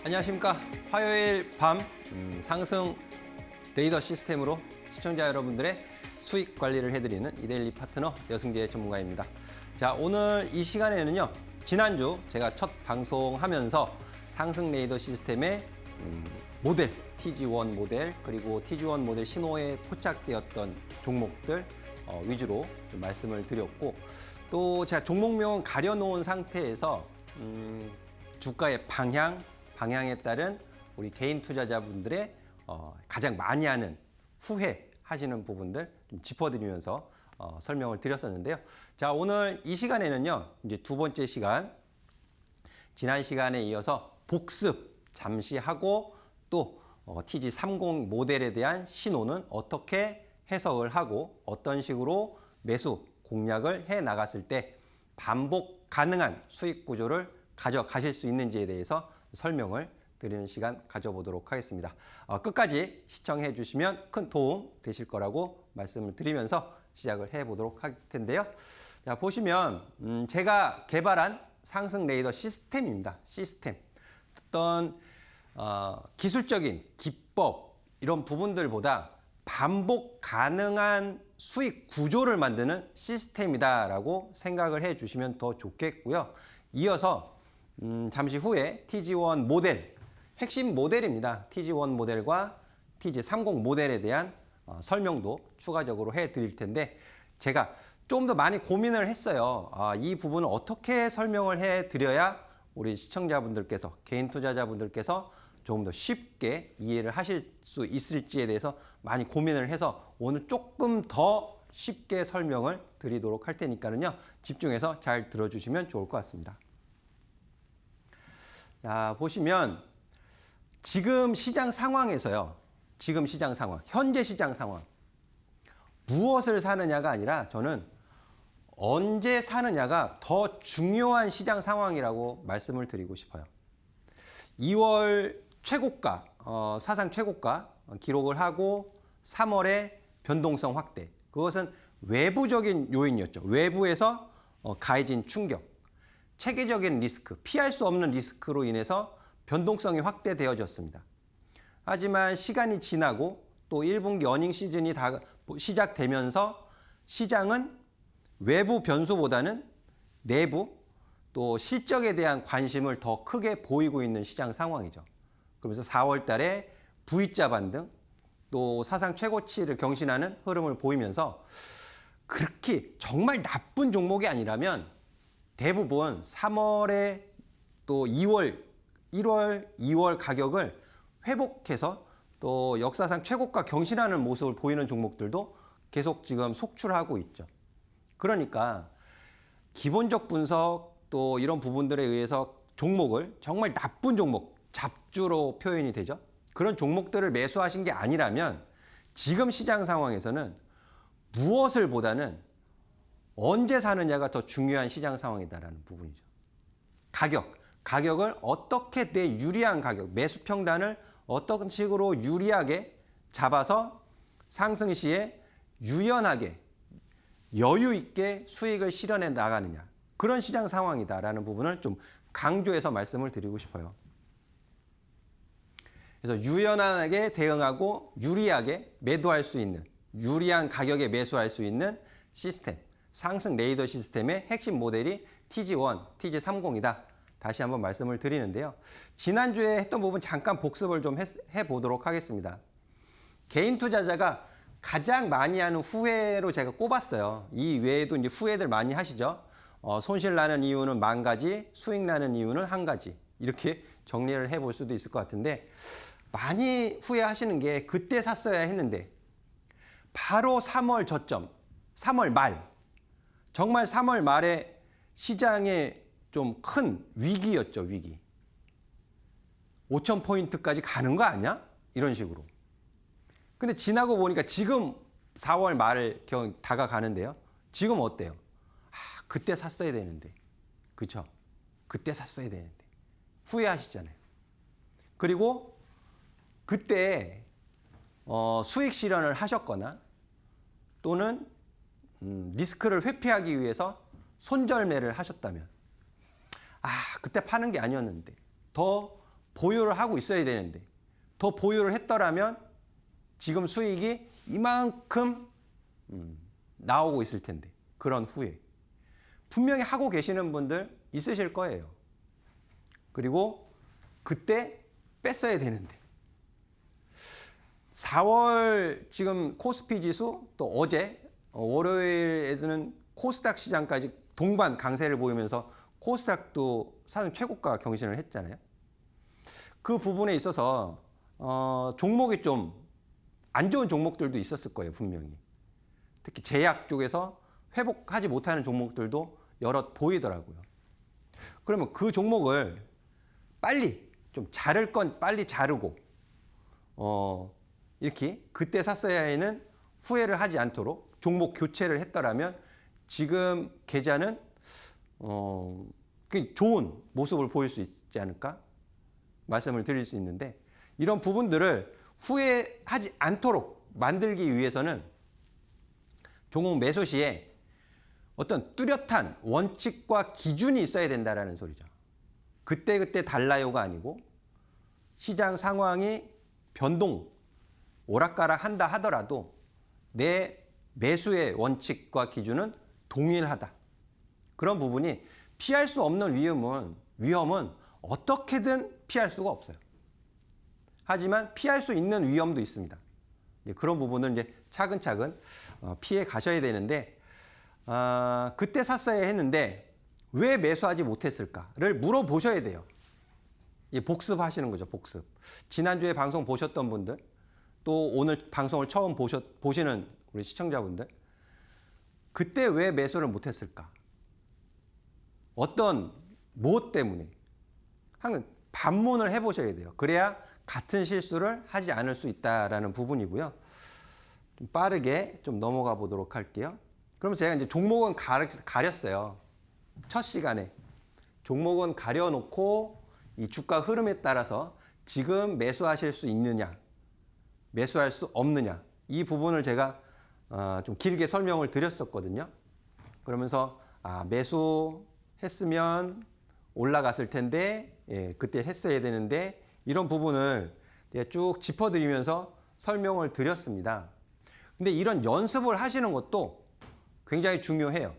안녕하십니까. 화요일 밤 상승 레이더 시스템으로 시청자 여러분들의 수익 관리를 해드리는 이데일리 파트너 여승재 전문가입니다. 자, 오늘 이 시간에는요, 지난주 제가 첫 방송하면서 상승 레이더 시스템의 모델, TG1 모델, 그리고 TG1 모델 신호에 포착되었던 종목들 위주로 좀 말씀을 드렸고, 또 제가 종목명은 가려놓은 상태에서 주가의 방향에 따른 우리 개인 투자자분들의 가장 많이 하는 후회하시는 부분들 좀 짚어드리면서 설명을 드렸었는데요. 자, 오늘 이 시간에는요, 이제 두 번째 시간, 지난 시간에 이어서 복습 잠시 하고 또 TG30 모델에 대한 신호는 어떻게 해석을 하고 어떤 식으로 매수 공략을 해 나갔을 때 반복 가능한 수익 구조를 가져가실 수 있는지에 대해서 설명을 드리는 시간 가져보도록 하겠습니다. 끝까지 시청해 주시면 큰 도움 되실 거라고 말씀을 드리면서 시작을 해보도록 할 텐데요. 자, 보시면 제가 개발한 상승 레이더 시스템입니다. 시스템. 어떤 기술적인 기법 이런 부분들보다 반복 가능한 수익 구조를 만드는 시스템이다라고 생각을 해 주시면 더 좋겠고요. 이어서 잠시 후에 TG1 모델, 핵심 모델입니다. TG1 모델과 TG30 모델에 대한 설명도 추가적으로 해드릴 텐데, 제가 좀 더 많이 고민을 했어요. 이 부분을 어떻게 설명을 해드려야 우리 시청자분들께서, 개인 투자자분들께서 조금 더 쉽게 이해를 하실 수 있을지에 대해서 많이 고민을 해서 오늘 조금 더 쉽게 설명을 드리도록 할 테니까는요, 집중해서 잘 들어주시면 좋을 것 같습니다. 자, 보시면 지금 시장 상황에서요. 지금 시장 상황, 현재 시장 상황. 무엇을 사느냐가 아니라 저는 언제 사느냐가 더 중요한 시장 상황이라고 말씀을 드리고 싶어요. 2월 최고가, 사상 최고가 기록을 하고 3월에 변동성 확대. 그것은 외부적인 요인이었죠. 외부에서 가해진 충격. 체계적인 리스크, 피할 수 없는 리스크로 인해서 변동성이 확대되어졌습니다. 하지만 시간이 지나고 또 1분기 어닝 시즌이 다 시작되면서 시장은 외부 변수보다는 내부 또 실적에 대한 관심을 더 크게 보이고 있는 시장 상황이죠. 그러면서 4월 달에 V자 반등, 또 사상 최고치를 경신하는 흐름을 보이면서 그렇게 정말 나쁜 종목이 아니라면 대부분 3월에 또 2월, 1월, 2월 가격을 회복해서 또 역사상 최고가 경신하는 모습을 보이는 종목들도 계속 지금 속출하고 있죠. 그러니까 기본적 분석 또 이런 부분들에 의해서 종목을 정말 나쁜 종목, 잡주로 표현이 되죠. 그런 종목들을 매수하신 게 아니라면 지금 시장 상황에서는 무엇을 보다는 언제 사느냐가 더 중요한 시장 상황이다라는 부분이죠. 가격을 어떻게 내 유리한 가격, 매수 평단을 어떤 식으로 유리하게 잡아서 상승 시에 유연하게 여유 있게 수익을 실현해 나가느냐. 그런 시장 상황이다라는 부분을 좀 강조해서 말씀을 드리고 싶어요. 그래서 유연하게 대응하고 유리하게 매도할 수 있는, 유리한 가격에 매수할 수 있는 시스템. 상승 레이더 시스템의 핵심 모델이 TG1, TG30이다. 다시 한번 말씀을 드리는데요. 지난주에 했던 부분 잠깐 복습을 좀 해보도록 하겠습니다. 개인 투자자가 가장 많이 하는 후회로 제가 꼽았어요. 이 외에도 이제 후회들 많이 하시죠. 손실 나는 이유는 10,000가지, 수익 나는 이유는 1가지. 이렇게 정리를 해볼 수도 있을 것 같은데, 많이 후회하시는 게 그때 샀어야 했는데, 바로 3월 저점, 3월 말, 정말 3월 말에 시장에 좀 큰 위기였죠, 위기. 5,000포인트까지 가는 거 아니야? 이런 식으로. 근데 지나고 보니까 지금 4월 말 다가가는데요. 지금 어때요? 그때 샀어야 되는데. 그쵸? 그때 샀어야 되는데. 후회하시잖아요. 그리고 그때 수익 실현을 하셨거나 또는 리스크를 회피하기 위해서 손절매를 하셨다면, 그때 파는 게 아니었는데 더 보유를 하고 있어야 되는데 더 보유를 했더라면 지금 수익이 이만큼 나오고 있을 텐데 그런 후에 분명히 하고 계시는 분들 있으실 거예요. 그리고 그때 뺐어야 되는데 4월 지금 코스피 지수 또 어제 월요일에는 코스닥 시장까지 동반 강세를 보이면서 코스닥도 사상 최고가 경신을 했잖아요. 그 부분에 있어서 종목이 좀 안 좋은 종목들도 있었을 거예요, 분명히. 특히 제약 쪽에서 회복하지 못하는 종목들도 여럿 보이더라고요. 그러면 그 종목을 빨리 좀 자를 건 빨리 자르고 이렇게 그때 샀어야 하는 후회를 하지 않도록 종목 교체를 했더라면 지금 계좌는 좋은 모습을 보일 수 있지 않을까 말씀을 드릴 수 있는데 이런 부분들을 후회하지 않도록 만들기 위해서는 종목 매수 시에 어떤 뚜렷한 원칙과 기준이 있어야 된다는 소리죠. 그때그때 달라요가 아니고 시장 상황이 변동, 오락가락 한다 하더라도 내 매수의 원칙과 기준은 동일하다. 그런 부분이 피할 수 없는 위험은 어떻게든 피할 수가 없어요. 하지만 피할 수 있는 위험도 있습니다. 그런 부분을 이제 차근차근 피해 가셔야 되는데 그때 샀어야 했는데 왜 매수하지 못했을까를 물어보셔야 돼요. 복습하시는 거죠, 복습. 지난주에 방송 보셨던 분들, 또 오늘 방송을 처음 보시는 우리 시청자분들, 그때 왜 매수를 못했을까? 어떤 무엇 때문에? 항상 반문을 해보셔야 돼요. 그래야 같은 실수를 하지 않을 수 있다라는 부분이고요. 좀 빠르게 좀 넘어가 보도록 할게요. 그러면 제가 이제 종목은 가렸어요. 첫 시간에. 종목은 가려놓고 이 주가 흐름에 따라서 지금 매수하실 수 있느냐, 매수할 수 없느냐, 이 부분을 제가 좀 길게 설명을 드렸었거든요. 그러면서 매수했으면 올라갔을 텐데 그때 했어야 되는데 이런 부분을 쭉 짚어드리면서 설명을 드렸습니다. 근데 이런 연습을 하시는 것도 굉장히 중요해요.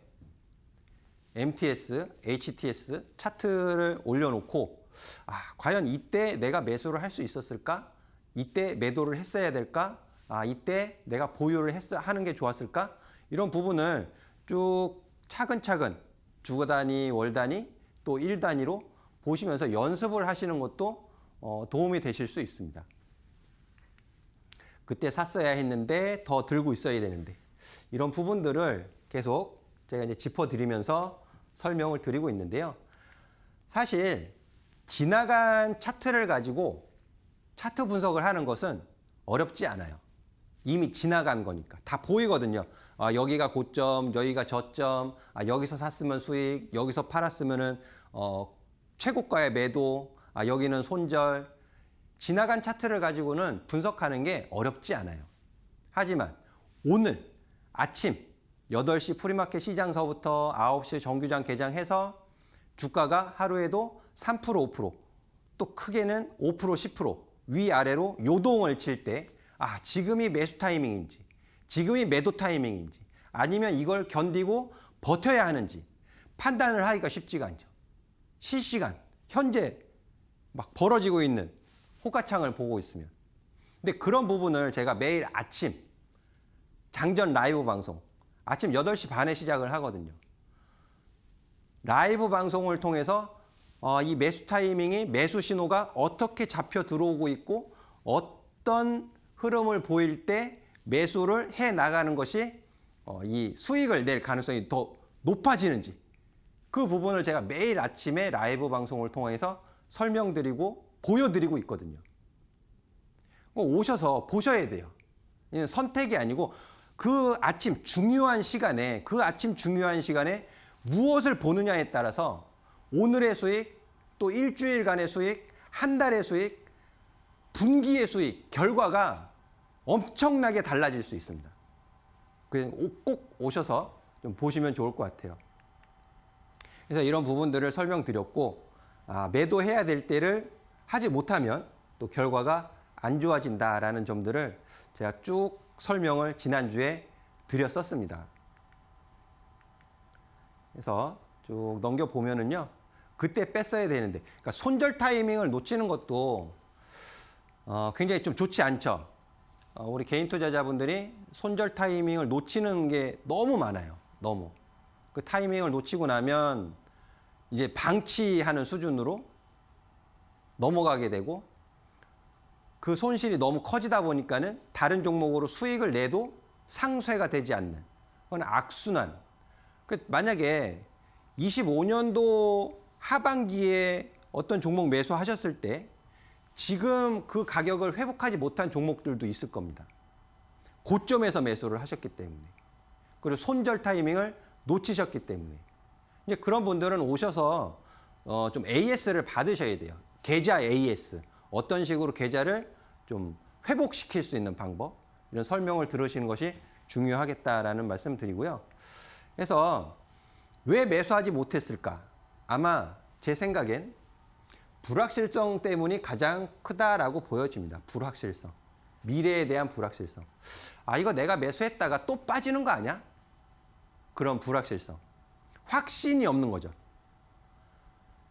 MTS, HTS 차트를 올려놓고 과연 이때 내가 매수를 할 수 있었을까? 이때 매도를 했어야 될까? 이때 내가 보유를 하는 게 좋았을까? 이런 부분을 쭉 차근차근 주 단위, 월 단위, 또 일 단위로 보시면서 연습을 하시는 것도 도움이 되실 수 있습니다. 그때 샀어야 했는데 더 들고 있어야 되는데 이런 부분들을 계속 제가 이제 짚어드리면서 설명을 드리고 있는데요. 사실 지나간 차트를 가지고 차트 분석을 하는 것은 어렵지 않아요. 이미 지나간 거니까 다 보이거든요. 여기가 고점, 여기가 저점, 여기서 샀으면 수익, 여기서 팔았으면은 최고가의 매도, 여기는 손절. 지나간 차트를 가지고는 분석하는 게 어렵지 않아요. 하지만 오늘 아침 8시 프리마켓 시장서부터 9시 정규장 개장해서 주가가 하루에도 3%, 5%, 또 크게는 5%, 10% 위아래로 요동을 칠 때 지금이 매수 타이밍인지, 지금이 매도 타이밍인지, 아니면 이걸 견디고 버텨야 하는지 판단을 하기가 쉽지가 않죠. 실시간, 현재 막 벌어지고 있는 호가창을 보고 있으면. 근데 그런 부분을 제가 매일 아침 장전 라이브 방송, 아침 8시 반에 시작을 하거든요. 라이브 방송을 통해서 이 매수 타이밍이 매수 신호가 어떻게 잡혀 들어오고 있고 어떤 흐름을 보일 때 매수를 해 나가는 것이 이 수익을 낼 가능성이 더 높아지는지 그 부분을 제가 매일 아침에 라이브 방송을 통해서 설명드리고 보여드리고 있거든요. 오셔서 보셔야 돼요. 선택이 아니고 그 아침 중요한 시간에 무엇을 보느냐에 따라서 오늘의 수익, 또 일주일간의 수익, 한 달의 수익, 분기의 수익, 결과가 엄청나게 달라질 수 있습니다. 그래서 꼭 오셔서 좀 보시면 좋을 것 같아요. 그래서 이런 부분들을 설명드렸고 매도해야 될 때를 하지 못하면 또 결과가 안 좋아진다라는 점들을 제가 쭉 설명을 지난주에 드렸었습니다. 그래서 쭉 넘겨보면은요. 그때 뺐어야 되는데, 그러니까 손절 타이밍을 놓치는 것도 굉장히 좀 좋지 않죠. 우리 개인 투자자분들이 손절 타이밍을 놓치는 게 너무 많아요. 너무. 그 타이밍을 놓치고 나면 이제 방치하는 수준으로 넘어가게 되고 그 손실이 너무 커지다 보니까는 다른 종목으로 수익을 내도 상쇄가 되지 않는 그건 악순환. 만약에 25년도 하반기에 어떤 종목 매수하셨을 때 지금 그 가격을 회복하지 못한 종목들도 있을 겁니다. 고점에서 매수를 하셨기 때문에. 그리고 손절 타이밍을 놓치셨기 때문에. 이제 그런 분들은 오셔서 좀 AS를 받으셔야 돼요. 계좌 AS. 어떤 식으로 계좌를 좀 회복시킬 수 있는 방법. 이런 설명을 들으시는 것이 중요하겠다라는 말씀 드리고요. 그래서 왜 매수하지 못했을까? 아마 제 생각엔 불확실성 때문이 가장 크다라고 보여집니다. 불확실성. 미래에 대한 불확실성. 이거 내가 매수했다가 또 빠지는 거 아니야? 그런 불확실성. 확신이 없는 거죠.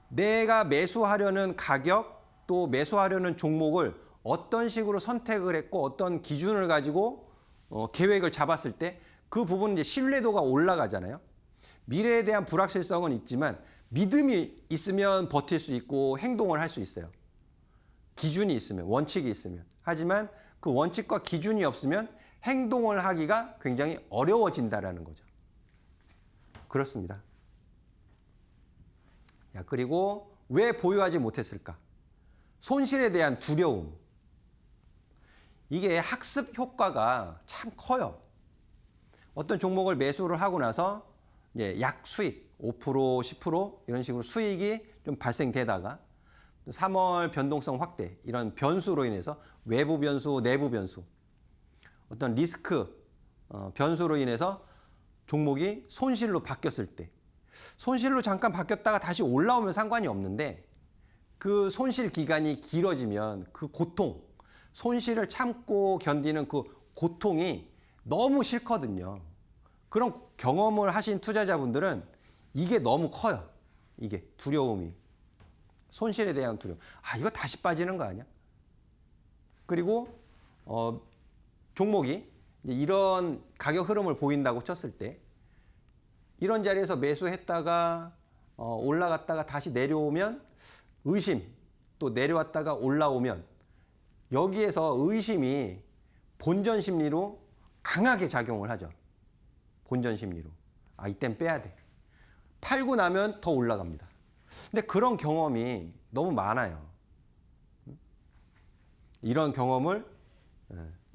내가 매수하려는 가격 또 매수하려는 종목을 어떤 식으로 선택을 했고 어떤 기준을 가지고 계획을 잡았을 때 그 부분은 이제 신뢰도가 올라가잖아요. 미래에 대한 불확실성은 있지만 믿음이 있으면 버틸 수 있고 행동을 할 수 있어요. 기준이 있으면, 원칙이 있으면. 하지만 그 원칙과 기준이 없으면 행동을 하기가 굉장히 어려워진다라는 거죠. 그렇습니다. 그리고 왜 보유하지 못했을까? 손실에 대한 두려움. 이게 학습 효과가 참 커요. 어떤 종목을 매수를 하고 나서 약 수익 5%, 10% 이런 식으로 수익이 좀 발생되다가 3월 변동성 확대 이런 변수로 인해서 외부 변수, 내부 변수 어떤 리스크 변수로 인해서 종목이 손실로 바뀌었을 때 손실로 잠깐 바뀌었다가 다시 올라오면 상관이 없는데 그 손실 기간이 길어지면 그 고통, 손실을 참고 견디는 그 고통이 너무 싫거든요. 그런 경험을 하신 투자자분들은 이게 너무 커요. 이게 두려움이. 손실에 대한 두려움. 이거 다시 빠지는 거 아니야? 그리고 종목이 이런 가격 흐름을 보인다고 쳤을 때 이런 자리에서 매수했다가 올라갔다가 다시 내려오면 의심, 또 내려왔다가 올라오면 여기에서 의심이 본전 심리로 강하게 작용을 하죠. 본전 심리로. 이땐 빼야 돼. 팔고 나면 더 올라갑니다. 근데 그런 경험이 너무 많아요. 이런 경험을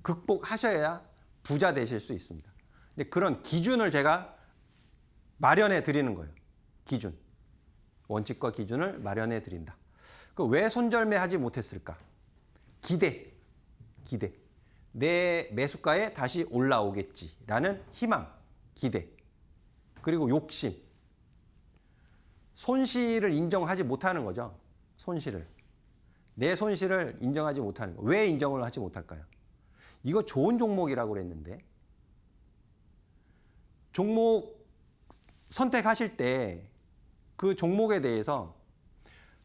극복하셔야 부자 되실 수 있습니다. 근데 그런 기준을 제가 마련해 드리는 거예요. 기준. 원칙과 기준을 마련해 드린다. 왜 손절매 하지 못했을까? 기대. 내 매수가에 다시 올라오겠지라는 희망, 기대. 그리고 욕심. 손실을 인정하지 못하는 거죠. 손실을. 내 손실을 인정하지 못하는 거. 왜 인정을 하지 못할까요? 이거 좋은 종목이라고 그랬는데 종목 선택하실 때 그 종목에 대해서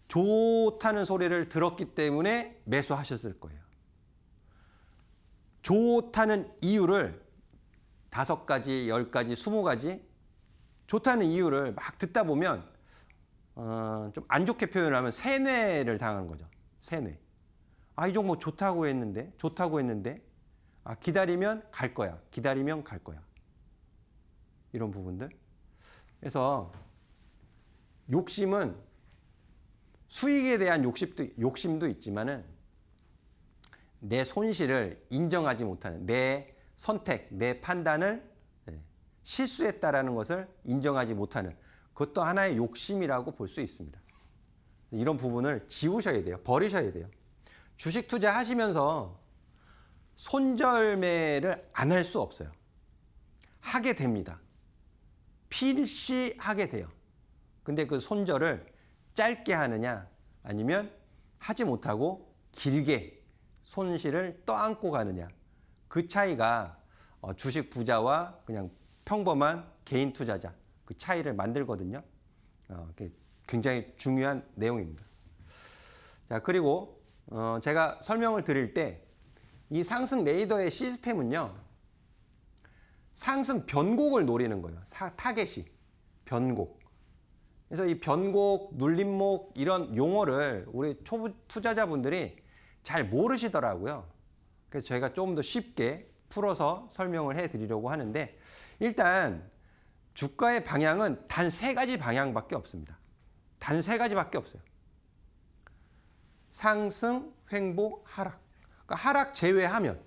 좋다는 소리를 들었기 때문에 매수하셨을 거예요. 좋다는 이유를 5가지, 10가지, 20가지 좋다는 이유를 막 듣다 보면 좀 안 좋게 표현하면 세뇌를 당하는 거죠. 세뇌. 이 종목 좋다고 했는데 기다리면 갈 거야. 이런 부분들. 그래서 욕심은 수익에 대한 욕심도 있지만은 내 손실을 인정하지 못하는 내 선택, 내 판단을 실수했다라는 것을 인정하지 못하는 그것도 하나의 욕심이라고 볼 수 있습니다. 이런 부분을 지우셔야 돼요. 버리셔야 돼요. 주식 투자하시면서 손절매를 안 할 수 없어요. 하게 됩니다. 필시 하게 돼요. 근데 그 손절을 짧게 하느냐 아니면 하지 못하고 길게 손실을 떠안고 가느냐. 그 차이가 주식 부자와 그냥 평범한 개인 투자자 그 차이를 만들거든요. 굉장히 중요한 내용입니다. 자, 그리고 제가 설명을 드릴 때 이 상승 레이더의 시스템은요. 상승 변곡을 노리는 거예요. 타겟이 변곡. 그래서 이 변곡, 눌림목 이런 용어를 우리 초보 투자자분들이 잘 모르시더라고요. 그래서 저희가 조금 더 쉽게 풀어서 설명을 해드리려고 하는데 일단 주가의 방향은 단 3가지 방향밖에 없습니다. 단 3가지밖에 없어요. 상승, 횡보, 하락. 그러니까 하락 제외하면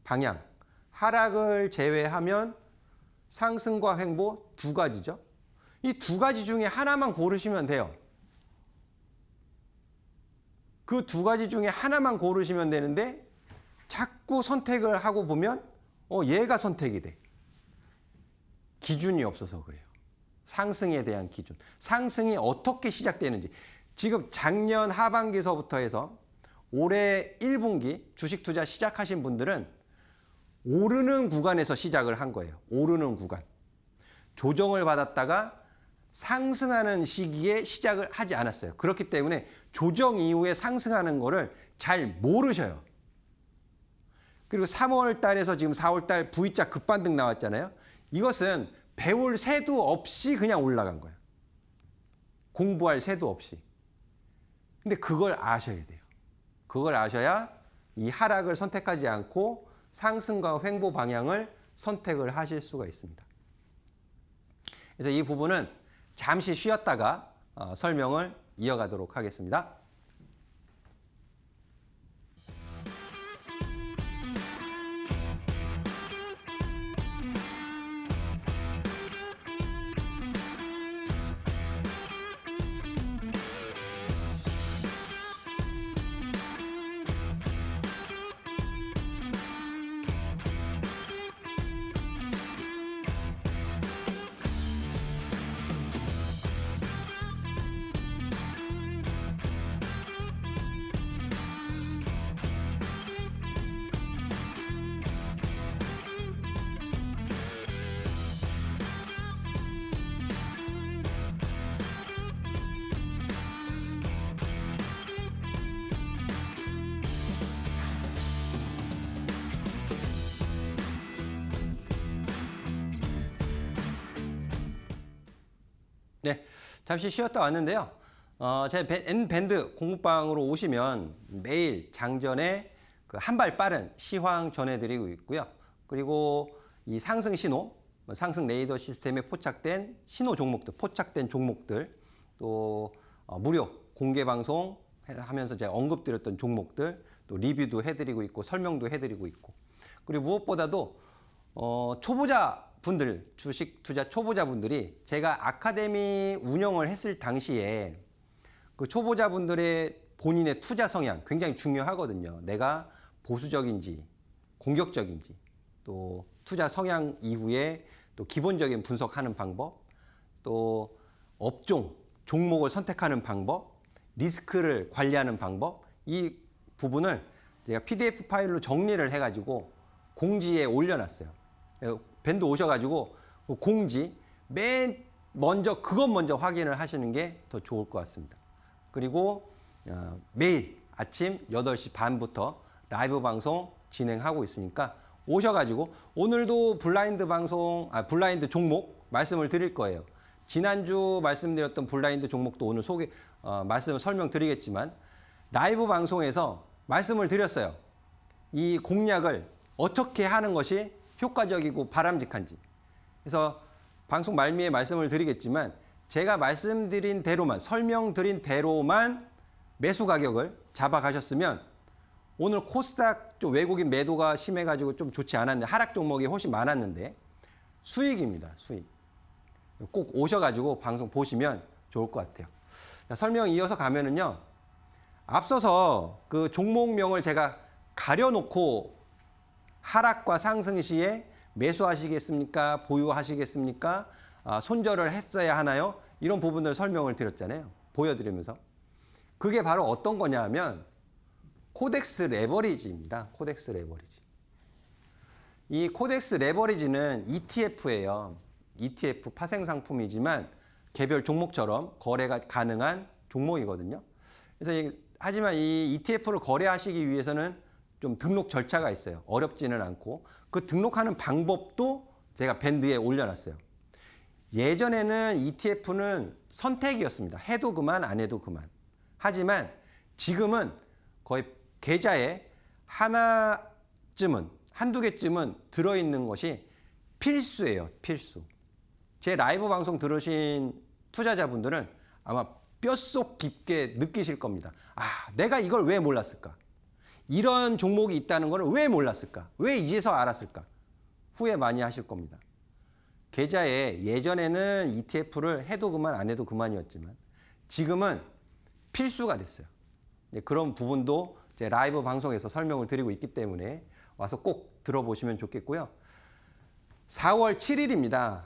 방향, 하락을 제외하면 상승과 횡보 2가지죠. 이 2가지 중에 하나만 고르시면 돼요. 그 2가지 중에 하나만 고르시면 되는데 자꾸 선택을 하고 보면 얘가 선택이 돼. 기준이 없어서 그래요. 상승에 대한 기준. 상승이 어떻게 시작되는지. 지금 작년 하반기서부터 해서 올해 1분기 주식 투자 시작하신 분들은 오르는 구간에서 시작을 한 거예요. 오르는 구간. 조정을 받았다가 상승하는 시기에 시작을 하지 않았어요. 그렇기 때문에 조정 이후에 상승하는 거를 잘 모르셔요. 그리고 3월 달에서 지금 4월 달 V자 급반등 나왔잖아요. 이것은 배울 새도 없이 그냥 올라간 거예요. 공부할 새도 없이. 근데 그걸 아셔야 돼요. 그걸 아셔야 이 하락을 선택하지 않고 상승과 횡보 방향을 선택을 하실 수가 있습니다. 그래서 이 부분은 잠시 쉬었다가 설명을 이어가도록 하겠습니다. 네, 잠시 쉬었다 왔는데요. 제 N밴드 공부방으로 오시면 매일 장전에 그 한 발 빠른 시황 전해드리고 있고요. 그리고 이 상승 신호, 상승 레이더 시스템에 포착된 신호 종목들, 포착된 종목들, 또 무료 공개 방송 하면서 제가 언급드렸던 종목들, 또 리뷰도 해드리고 있고 설명도 해드리고 있고, 그리고 무엇보다도 초보자 분들, 주식 투자 초보자분들이 제가 아카데미 운영을 했을 당시에 그 초보자분들의 본인의 투자 성향 굉장히 중요하거든요. 내가 보수적인지 공격적인지, 또 투자 성향 이후에 또 기본적인 분석하는 방법, 또 업종, 종목을 선택하는 방법, 리스크를 관리하는 방법, 이 부분을 제가 PDF 파일로 정리를 해가지고 공지에 올려놨어요. 밴드 오셔가지고 공지 맨 먼저 그것 먼저 확인을 하시는 게 더 좋을 것 같습니다. 그리고 매일 아침 8시 반부터 라이브 방송 진행하고 있으니까 오셔가지고 오늘도 블라인드 방송, 블라인드 종목 말씀을 드릴 거예요. 지난주 말씀드렸던 블라인드 종목도 오늘 말씀을 설명드리겠지만 라이브 방송에서 말씀을 드렸어요. 이 공략을 어떻게 하는 것이 효과적이고 바람직한지. 그래서 방송 말미에 말씀을 드리겠지만 제가 말씀드린 대로만, 설명드린 대로만 매수 가격을 잡아가셨으면 오늘 코스닥 좀 외국인 매도가 심해가지고 좀 좋지 않았는데, 하락 종목이 훨씬 많았는데 수익입니다. 수익. 꼭 오셔가지고 방송 보시면 좋을 것 같아요. 자, 설명 이어서 가면은요. 앞서서 그 종목명을 제가 가려놓고 하락과 상승 시에 매수하시겠습니까? 보유하시겠습니까? 손절을 했어야 하나요? 이런 부분들 설명을 드렸잖아요. 보여드리면서. 그게 바로 어떤 거냐 하면 코덱스 레버리지입니다. 코덱스 레버리지. 이 코덱스 레버리지는 ETF예요. ETF 파생 상품이지만 개별 종목처럼 거래가 가능한 종목이거든요. 그래서 하지만 이 ETF를 거래하시기 위해서는 좀 등록 절차가 있어요. 어렵지는 않고 그 등록하는 방법도 제가 밴드에 올려놨어요. 예전에는 ETF는 선택이었습니다. 해도 그만 안 해도 그만. 하지만 지금은 거의 계좌에 하나쯤은 한두 개쯤은 들어있는 것이 필수예요. 필수. 제 라이브 방송 들으신 투자자분들은 아마 뼛속 깊게 느끼실 겁니다. 아, 내가 이걸 왜 몰랐을까? 이런 종목이 있다는 걸 왜 몰랐을까? 왜 이제서 알았을까? 후회 많이 하실 겁니다. 계좌에 예전에는 ETF를 해도 그만 안 해도 그만이었지만 지금은 필수가 됐어요. 그런 부분도 제 라이브 방송에서 설명을 드리고 있기 때문에 와서 꼭 들어보시면 좋겠고요. 4월 7일입니다.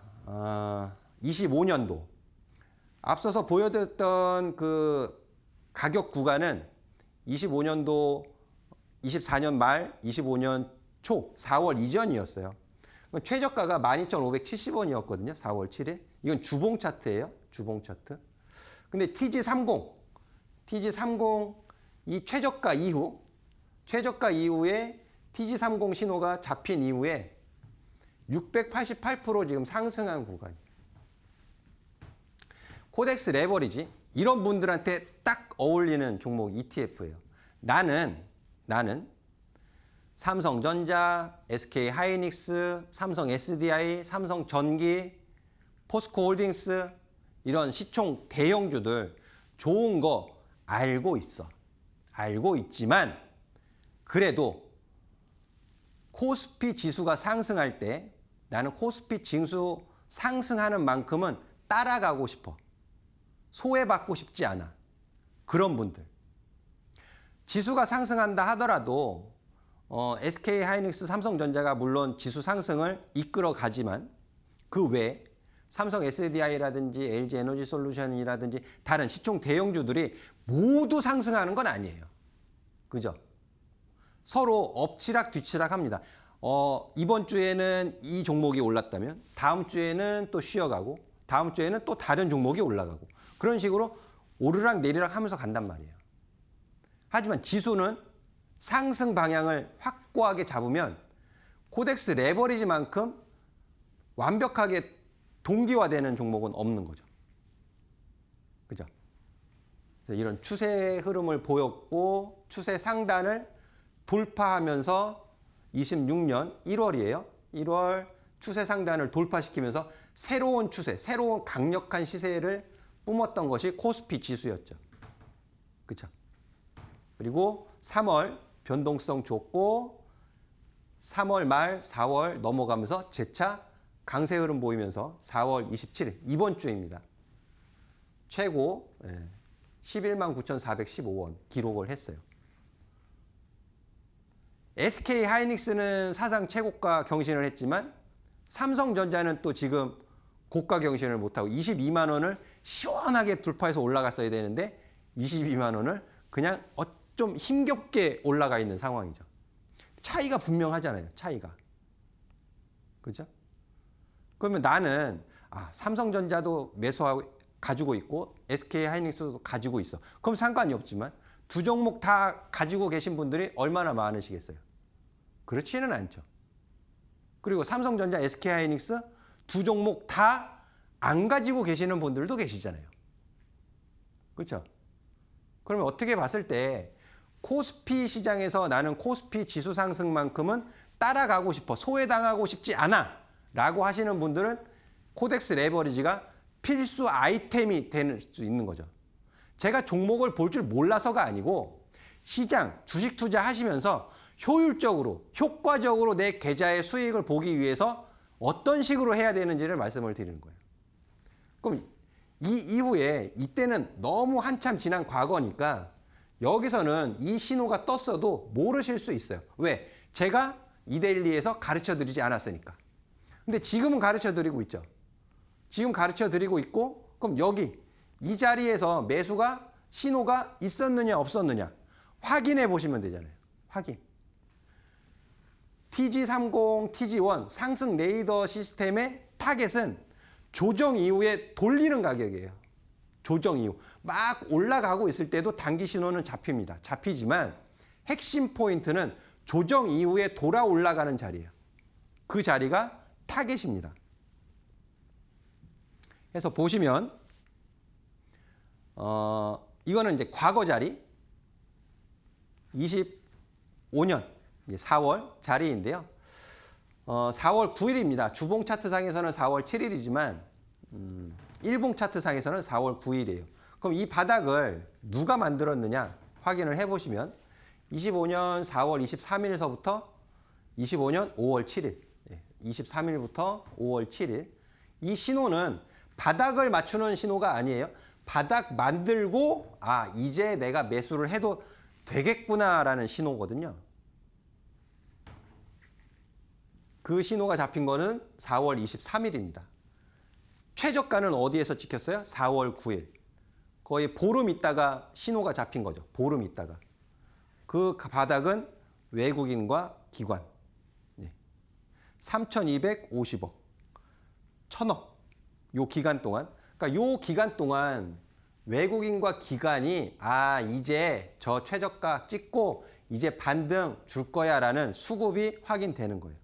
25년도. 앞서서 보여드렸던 그 가격 구간은 25년도 24년 말 25년 초 4월 이전이었어요. 최저가가 12,570원이었거든요. 4월 7일. 이건 주봉 차트예요. 주봉 차트. 근데 TG30 이 최저가 이후에 TG30 신호가 잡힌 이후에 688% 지금 상승한 구간이에요. 코덱스 레버리지 이런 분들한테 딱 어울리는 종목 ETF예요. 나는 삼성전자, SK하이닉스, 삼성 SDI, 삼성전기, 포스코홀딩스 이런 시총 대형주들 좋은 거 알고 있어. 알고 있지만 그래도 코스피 지수가 상승할 때 나는 코스피 지수 상승하는 만큼은 따라가고 싶어. 소외받고 싶지 않아. 그런 분들. 지수가 상승한다 하더라도 SK하이닉스, 삼성전자가 물론 지수 상승을 이끌어 가지만 그 외에 삼성 SDI라든지 LG에너지솔루션이라든지 다른 시총 대형주들이 모두 상승하는 건 아니에요. 그죠? 서로 엎치락 뒤치락 합니다. 이번 주에는 이 종목이 올랐다면 다음 주에는 또 쉬어가고 다음 주에는 또 다른 종목이 올라가고 그런 식으로 오르락 내리락 하면서 간단 말이에요. 하지만 지수는 상승 방향을 확고하게 잡으면 코덱스 레버리지만큼 완벽하게 동기화되는 종목은 없는 거죠. 그죠? 그래서 이런 추세 흐름을 보였고 추세 상단을 돌파하면서 26년 1월이에요. 1월 추세 상단을 돌파시키면서 새로운 추세, 새로운 강력한 시세를 뿜었던 것이 코스피 지수였죠. 그렇죠? 그리고 3월 변동성 좋고 3월 말 4월 넘어가면서 재차 강세 흐름 보이면서 4월 27일 이번 주입니다. 최고 11만 9,415원 기록을 했어요. SK하이닉스는 사상 최고가 경신을 했지만 삼성전자는 또 지금 고가 경신을 못하고 22만 원을 시원하게 돌파해서 올라갔어야 되는데 22만 원을 그냥 좀 힘겹게 올라가 있는 상황이죠. 차이가 분명하잖아요. 차이가. 그죠? 그러면 나는 삼성전자도 매수하고 가지고 있고 SK하이닉스도 가지고 있어. 그럼 상관이 없지만 두 종목 다 가지고 계신 분들이 얼마나 많으시겠어요? 그렇지는 않죠. 그리고 삼성전자, SK하이닉스 두 종목 다 안 가지고 계시는 분들도 계시잖아요. 그렇죠? 그러면 어떻게 봤을 때 코스피 시장에서 나는 코스피 지수 상승만큼은 따라가고 싶어, 소외당하고 싶지 않아 라고 하시는 분들은 코덱스 레버리지가 필수 아이템이 될 수 있는 거죠. 제가 종목을 볼 줄 몰라서가 아니고 시장, 주식 투자하시면서 효율적으로, 효과적으로 내 계좌의 수익을 보기 위해서 어떤 식으로 해야 되는지를 말씀을 드리는 거예요. 그럼 이 이후에 이때는 너무 한참 지난 과거니까 여기서는 이 신호가 떴어도 모르실 수 있어요. 왜? 제가 이데일리에서 가르쳐 드리지 않았으니까. 근데 지금은 가르쳐 드리고 있죠. 지금 가르쳐 드리고 있고 그럼 여기 이 자리에서 매수가 신호가 있었느냐 없었느냐 확인해 보시면 되잖아요. 확인. TG30, TG1 상승 레이더 시스템의 타겟은 조정 이후에 돌리는 가격이에요. 조정 이후. 막 올라가고 있을 때도 단기 신호는 잡힙니다. 잡히지만 핵심 포인트는 조정 이후에 돌아 올라가는 자리예요. 그 자리가 타겟입니다. 그래서 보시면 이거는 이제 과거 자리 25년 4월 자리인데요. 4월 9일입니다. 주봉 차트상에서는 4월 7일이지만 일봉 차트상에서는 4월 9일이에요. 그럼 이 바닥을 누가 만들었느냐 확인을 해보시면 25년 4월 23일서부터 25년 5월 7일 23일부터 5월 7일 이 신호는 바닥을 맞추는 신호가 아니에요. 바닥 만들고 이제 내가 매수를 해도 되겠구나라는 신호거든요. 그 신호가 잡힌 거는 4월 23일입니다. 최저가는 어디에서 찍혔어요? 4월 9일. 거의 보름 있다가 신호가 잡힌 거죠. 보름 있다가. 그 바닥은 외국인과 기관. 3,250억. 1,000억. 요 기간 동안. 그러니까 요 기간 동안 외국인과 기관이 이제 저 최저가 찍고 이제 반등 줄 거야라는 수급이 확인되는 거예요.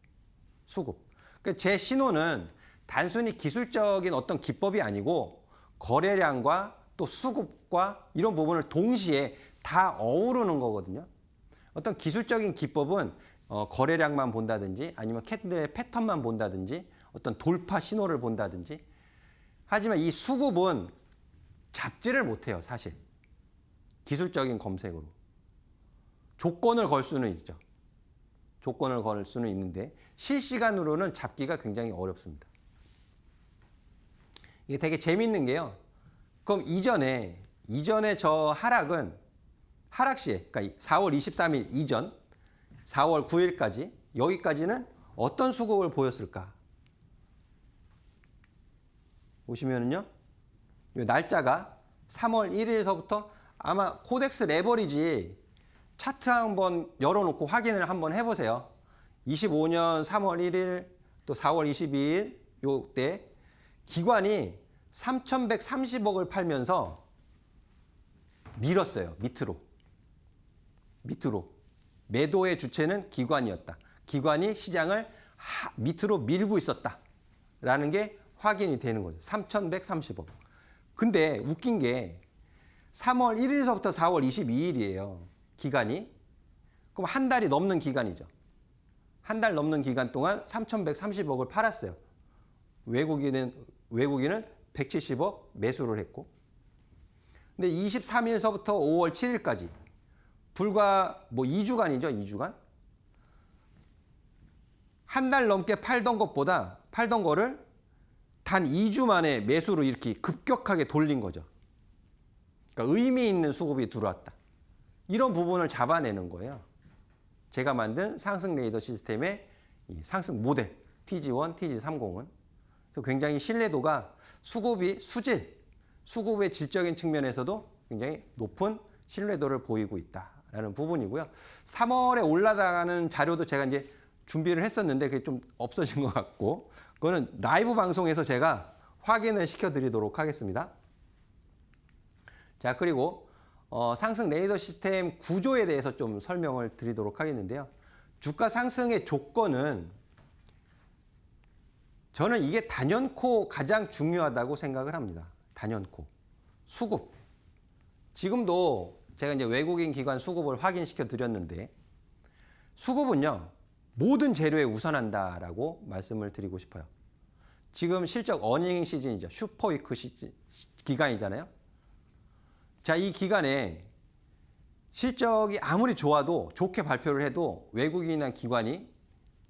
수급. 그러니까 제 신호는 단순히 기술적인 어떤 기법이 아니고 거래량과 또 수급과 이런 부분을 동시에 다 어우르는 거거든요. 어떤 기술적인 기법은 거래량만 본다든지 아니면 캔들의 패턴만 본다든지 어떤 돌파 신호를 본다든지 하지만 이 수급은 잡지를 못해요, 사실. 기술적인 검색으로. 조건을 걸 수는 있죠. 조건을 걸 수는 있는데 실시간으로는 잡기가 굉장히 어렵습니다. 이게 되게 재밌는 게요. 그럼 이전에 저 하락 시에, 그러니까 4월 23일 이전, 4월 9일까지 여기까지는 어떤 수급을 보였을까? 보시면은요. 이 날짜가 3월 1일서부터 아마 코덱스 레버리지 차트 한번 열어놓고 확인을 한번 해보세요. 25년 3월 1일 또 4월 22일 요때 기관이 3,130억을 팔면서 밀었어요. 밑으로. 매도의 주체는 기관이었다. 기관이 시장을 밑으로 밀고 있었다라는 게 확인이 되는 거죠. 3,130억. 근데 웃긴 게 3월 1일서부터 4월 22일이에요. 기간이. 그럼 한 달이 넘는 기간이죠. 한 달 넘는 기간 동안 3,130억을 팔았어요. 외국인은 170억 매수를 했고. 근데 23일서부터 5월 7일까지 불과 2주간이죠. 2주간. 한 달 넘게 팔던 거를 단 2주 만에 매수로 이렇게 급격하게 돌린 거죠. 그러니까 의미 있는 수급이 들어왔다. 이런 부분을 잡아내는 거예요. 제가 만든 상승 레이더 시스템의 이 상승 모델 TG1, TG30은. 그래서 굉장히 신뢰도가 수급의 질적인 측면에서도 굉장히 높은 신뢰도를 보이고 있다라는 부분이고요. 3월에 올라가는 자료도 제가 이제 준비를 했었는데 그게 좀 없어진 것 같고 그거는 라이브 방송에서 제가 확인을 시켜드리도록 하겠습니다. 자, 그리고 상승 레이더 시스템 구조에 대해서 좀 설명을 드리도록 하겠는데요. 주가 상승의 조건은 저는 이게 단연코 가장 중요하다고 생각을 합니다. 단연코. 수급. 지금도 제가 이제 외국인 기관 수급을 확인시켜 드렸는데 수급은요. 모든 재료에 우선한다라고 말씀을 드리고 싶어요. 지금 실적 어닝 시즌이죠. 슈퍼위크 기간이잖아요. 자, 이 기간에 실적이 아무리 좋아도 좋게 발표를 해도 외국인이나 기관이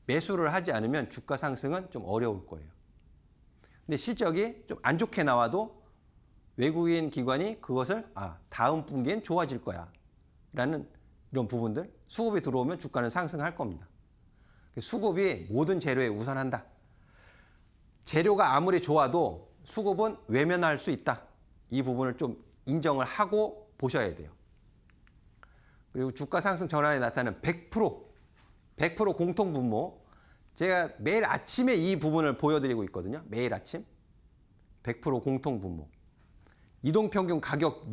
매수를 하지 않으면 주가 상승은 좀 어려울 거예요. 근데 실적이 좀 안 좋게 나와도 외국인 기관이 그것을 다음 분기엔 좋아질 거야 라는 이런 부분들 수급이 들어오면 주가는 상승할 겁니다. 수급이 모든 재료에 우선한다. 재료가 아무리 좋아도 수급은 외면할 수 있다. 이 부분을 좀 인정을 하고 보셔야 돼요. 그리고 주가 상승 전환에 나타나는 100% 공통 분모. 제가 매일 아침에 이 부분을 보여드리고 있거든요. 매일 아침. 100% 공통 분모. 이동평균 가격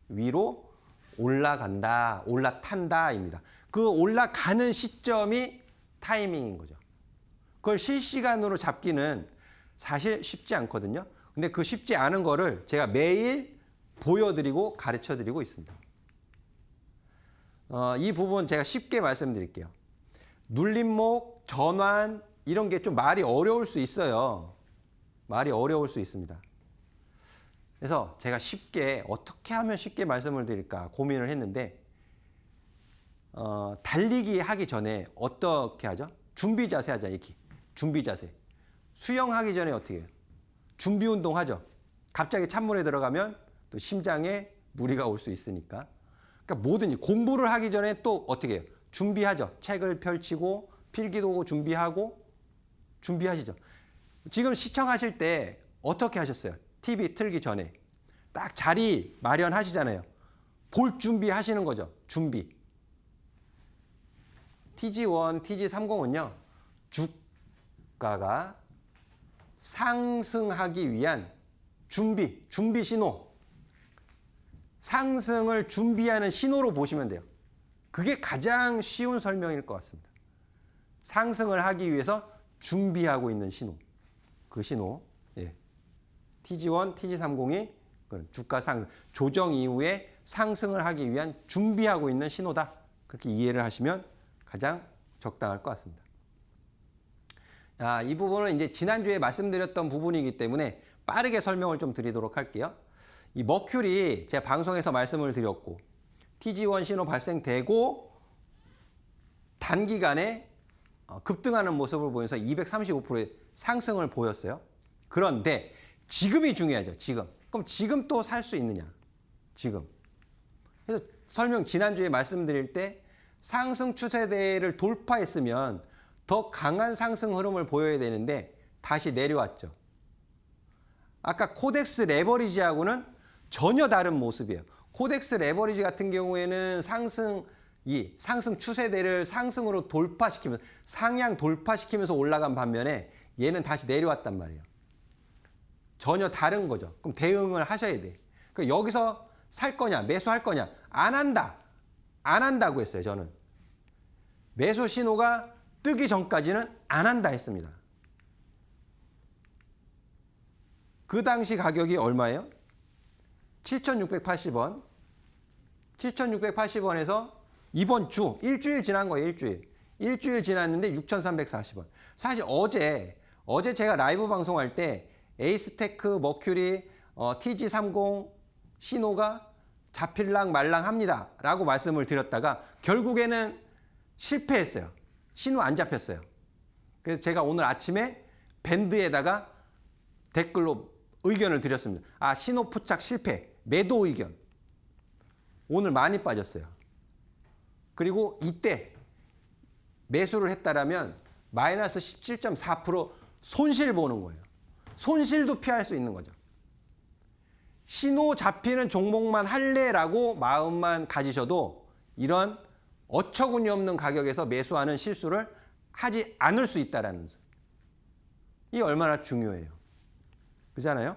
위로 올라간다, 올라탄다입니다. 그 올라가는 시점이 타이밍인 거죠. 그걸 실시간으로 잡기는 사실 쉽지 않거든요. 근데 그 쉽지 않은 거를 제가 매일 보여드리고 가르쳐드리고 있습니다. 이 부분 제가 쉽게 말씀드릴게요. 눌림목, 전환 이런 게 좀 말이 어려울 수 있어요. 말이 어려울 수 있습니다. 그래서 제가 쉽게 어떻게 하면 쉽게 말씀을 드릴까 고민을 했는데 달리기 하기 전에 어떻게 하죠? 준비 자세 하자. 이렇게 준비 자세. 수영하기 전에 어떻게 해요? 준비 운동 하죠. 갑자기 찬물에 들어가면 또 심장에 무리가 올 수 있으니까. 그러니까 뭐든지 공부를 하기 전에 또 어떻게 해요? 준비하죠. 책을 펼치고 필기도구 준비하시죠. 지금 시청하실 때 어떻게 하셨어요? TV 틀기 전에 딱 자리 마련하시잖아요. 볼 준비하시는 거죠. 준비. TG1, TG30은요. 주가가 상승하기 위한 준비 신호. 상승을 준비하는 신호로 보시면 돼요. 그게 가장 쉬운 설명일 것 같습니다. 상승을 하기 위해서 준비하고 있는 신호. 그 신호. 예. TG1, TG30이 주가 상승, 조정 이후에 상승을 하기 위한 준비하고 있는 신호다. 그렇게 이해를 하시면 가장 적당할 것 같습니다. 이 부분은 이제 지난주에 말씀드렸던 부분이기 때문에 빠르게 설명을 좀 드리도록 할게요. 이 머큐리 제가 방송에서 말씀을 드렸고 TG1 신호 발생되고 단기간에 급등하는 모습을 보면서 235%의 상승을 보였어요. 그런데 지금이 중요하죠. 지금. 그럼 지금 또 살 수 있느냐? 지금. 그래서 지난주에 말씀드릴 때 상승 추세대를 돌파했으면 더 강한 상승 흐름을 보여야 되는데 다시 내려왔죠. 아까 코덱스 레버리지하고는 전혀 다른 모습이에요. 코덱스 레버리지 같은 경우에는 상승 추세대를 상승으로 돌파시키면서 상향 돌파시키면서 올라간 반면에 얘는 다시 내려왔단 말이에요. 전혀 다른 거죠. 그럼 대응을 하셔야 돼. 그러니까 여기서 살 거냐, 매수할 거냐? 안 한다고 했어요, 저는. 매수 신호가 뜨기 전까지는 안 한다 했습니다. 그 당시 가격이 얼마예요? 7,680원. 7,680원에서 이번 주, 일주일 지난 거예요, 일주일. 일주일 지났는데 6,340원. 사실 어제 제가 라이브 방송할 때 에이스테크, 머큐리, TG30 신호가 잡힐랑 말랑 합니다. 라고 말씀을 드렸다가 결국에는 실패했어요. 신호 안 잡혔어요. 그래서 제가 오늘 아침에 밴드에다가 댓글로 의견을 드렸습니다. 신호 포착 실패, 매도 의견. 오늘 많이 빠졌어요. 그리고 이때 매수를 했다라면 마이너스 17.4% 손실 보는 거예요. 손실도 피할 수 있는 거죠. 신호 잡히는 종목만 할래라고 마음만 가지셔도 이런 어처구니 없는 가격에서 매수하는 실수를 하지 않을 수 있다라는 거죠. 이게 얼마나 중요해요. 그렇잖아요?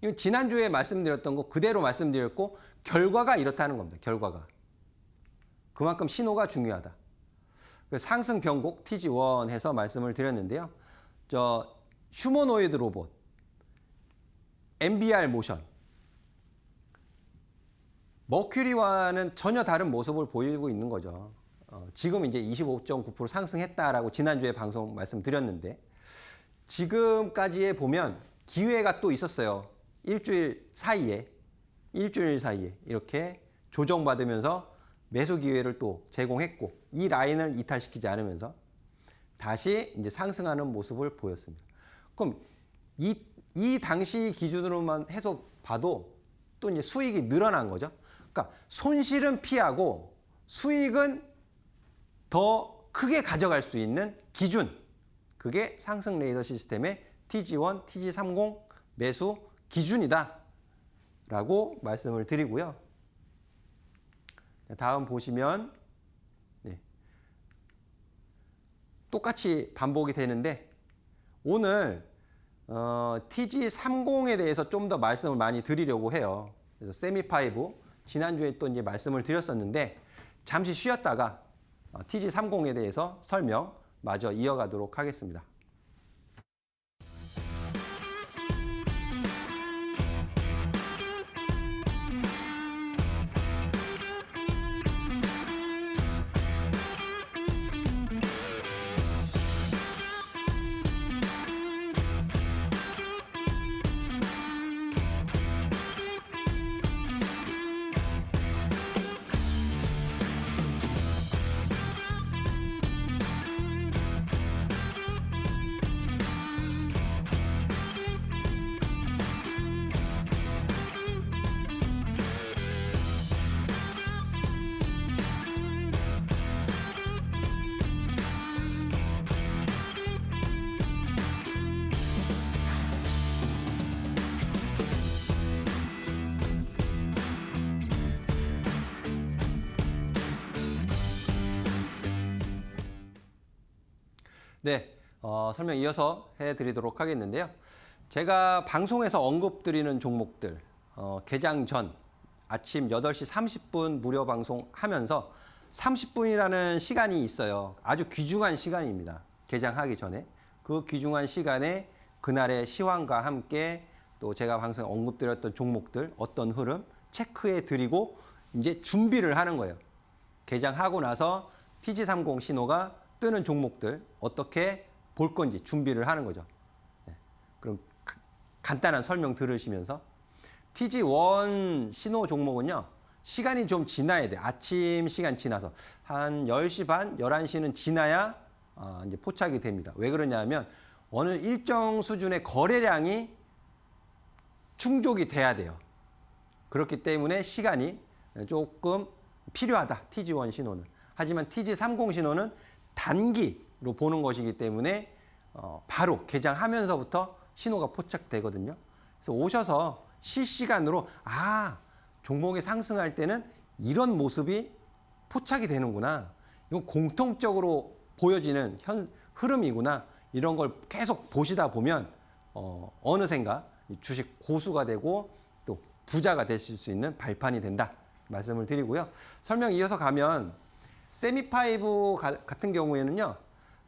이건 지난주에 말씀드렸던 거 그대로 말씀드렸고 결과가 이렇다는 겁니다. 결과가. 그만큼 신호가 중요하다. 상승 변곡 TG1 해서 말씀을 드렸는데요. 휴머노이드 로봇, MBR 모션. 머큐리와는 전혀 다른 모습을 보이고 있는 거죠. 지금 이제 25.9% 상승했다라고 지난주에 방송 말씀드렸는데 지금까지에 보면 기회가 또 있었어요. 일주일 사이에 이렇게 조정받으면서 매수 기회를 또 제공했고 이 라인을 이탈시키지 않으면서 다시 이제 상승하는 모습을 보였습니다. 그럼 이 당시 기준으로만 해서 봐도 또 이제 수익이 늘어난 거죠. 그러니까 손실은 피하고 수익은 더 크게 가져갈 수 있는 기준. 그게 상승 레이더 시스템의 TG1, TG30 매수 기준이다. 라고 말씀을 드리고요. 다음 보시면 네. 똑같이 반복이 되는데 오늘 TG30에 대해서 좀 더 말씀을 많이 드리려고 해요. 그래서 세미5 지난주에 또 이제 말씀을 드렸었는데 잠시 쉬었다가 TG30에 대해서 설명 마저 이어가도록 하겠습니다. 네, 설명 이어서 해드리도록 하겠는데요. 제가 방송에서 언급드리는 종목들, 개장 전 아침 8시 30분 무료 방송하면서 30분이라는 시간이 있어요. 아주 귀중한 시간입니다. 개장하기 전에. 그 귀중한 시간에 그날의 시황과 함께 또 제가 방송에 언급드렸던 종목들, 어떤 흐름 체크해 드리고 이제 준비를 하는 거예요. 개장하고 나서 TG30 신호가 뜨는 종목들 어떻게 볼 건지 준비를 하는 거죠. 네. 그럼 간단한 설명 들으시면서 TG1 신호 종목은요. 시간이 좀 지나야 돼. 아침 시간 지나서 한 10시 반, 11시는 지나야 이제 포착이 됩니다. 왜 그러냐면 어느 일정 수준의 거래량이 충족이 돼야 돼요. 그렇기 때문에 시간이 조금 필요하다. TG1 신호는. 하지만 TG30 신호는 단기로 보는 것이기 때문에 바로 개장하면서부터 신호가 포착되거든요. 그래서 오셔서 실시간으로 종목이 상승할 때는 이런 모습이 포착이 되는구나. 이건 공통적으로 보여지는 흐름이구나. 이런 걸 계속 보시다 보면 어느샌가 주식 고수가 되고 또 부자가 되실 수 있는 발판이 된다. 말씀을 드리고요. 설명 이어서 가면 세미5 같은 경우에는요.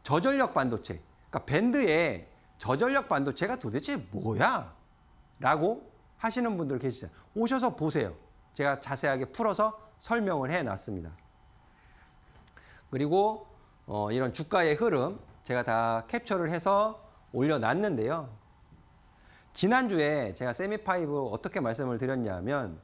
저전력 반도체, 그러니까 밴드에 저전력 반도체가 도대체 뭐야? 라고 하시는 분들 계시죠. 오셔서 보세요. 제가 자세하게 풀어서 설명을 해놨습니다. 그리고 이런 주가의 흐름 제가 다 캡처를 해서 올려놨는데요. 지난주에 제가 세미5 어떻게 말씀을 드렸냐면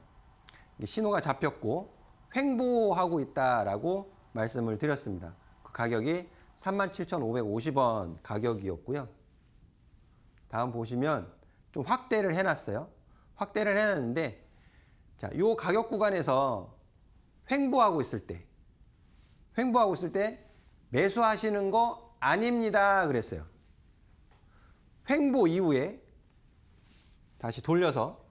신호가 잡혔고 횡보하고 있다라고 말씀을 드렸습니다. 그 가격이 37,550원 가격이었고요. 다음 보시면 좀 확대를 해놨어요. 확대를 해놨는데 자, 요 가격 구간에서 횡보하고 있을 때 매수하시는 거 아닙니다 그랬어요. 횡보 이후에 다시 돌려서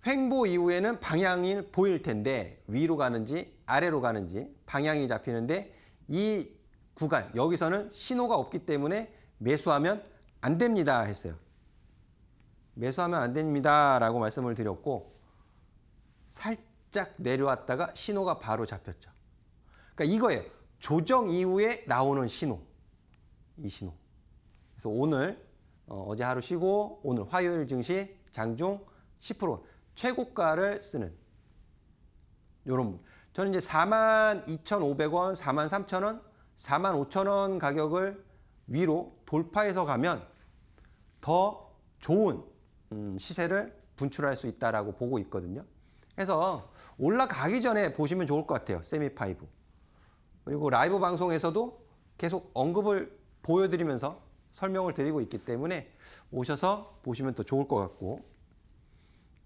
횡보 이후에는 방향이 보일 텐데 위로 가는지 아래로 가는지 방향이 잡히는데 이 구간 여기서는 신호가 없기 때문에 매수하면 안 됩니다 했어요. 매수하면 안 됩니다 라고 말씀을 드렸고 살짝 내려왔다가 신호가 바로 잡혔죠. 그러니까 이거예요. 조정 이후에 나오는 신호. 이 신호. 그래서 오늘 어제 하루 쉬고 오늘 화요일 증시 장중 10% 최고가를 쓰는 요런 저는 이제 42,500원, 43,000원, 45,000원 가격을 위로 돌파해서 가면 더 좋은 시세를 분출할 수 있다라고 보고 있거든요. 그래서 올라가기 전에 보시면 좋을 것 같아요. 세미5. 그리고 라이브 방송에서도 계속 언급을 보여드리면서 설명을 드리고 있기 때문에 오셔서 보시면 또 좋을 것 같고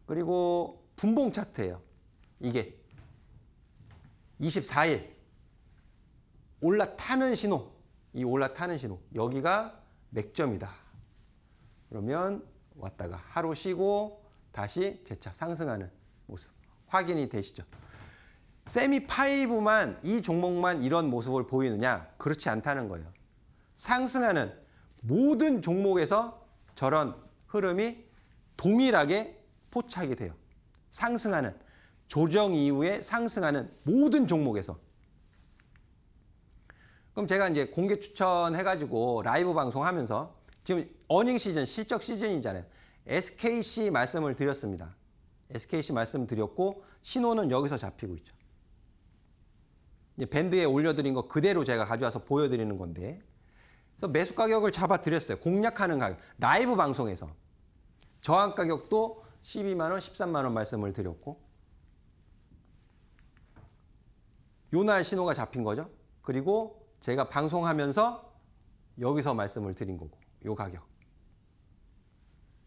그리고 분봉 차트예요. 이게 24일 올라타는 신호, 이 올라타는 신호 여기가 맥점이다. 그러면 왔다가 하루 쉬고 다시 재차 상승하는 모습 확인이 되시죠? 세미5만 이 종목만 이런 모습을 보이느냐? 그렇지 않다는 거예요. 상승하는 모든 종목에서 저런 흐름이 동일하게 포착이 돼요. 상승하는 조정 이후에 상승하는 모든 종목에서. 그럼 제가 이제 공개 추천해가지고 라이브 방송하면서 지금 어닝 시즌, 실적 시즌이잖아요. SKC 말씀을 드렸습니다. SKC 말씀드렸고 신호는 여기서 잡히고 있죠. 이제 밴드에 올려드린 거 그대로 제가 가져와서 보여드리는 건데, 그래서 매수 가격을 잡아드렸어요. 공략하는 가격. 라이브 방송에서. 저항 가격도 12만 원, 13만 원 말씀을 드렸고, 요날 신호가 잡힌 거죠. 그리고 제가 방송하면서 여기서 말씀을 드린 거고, 요 가격.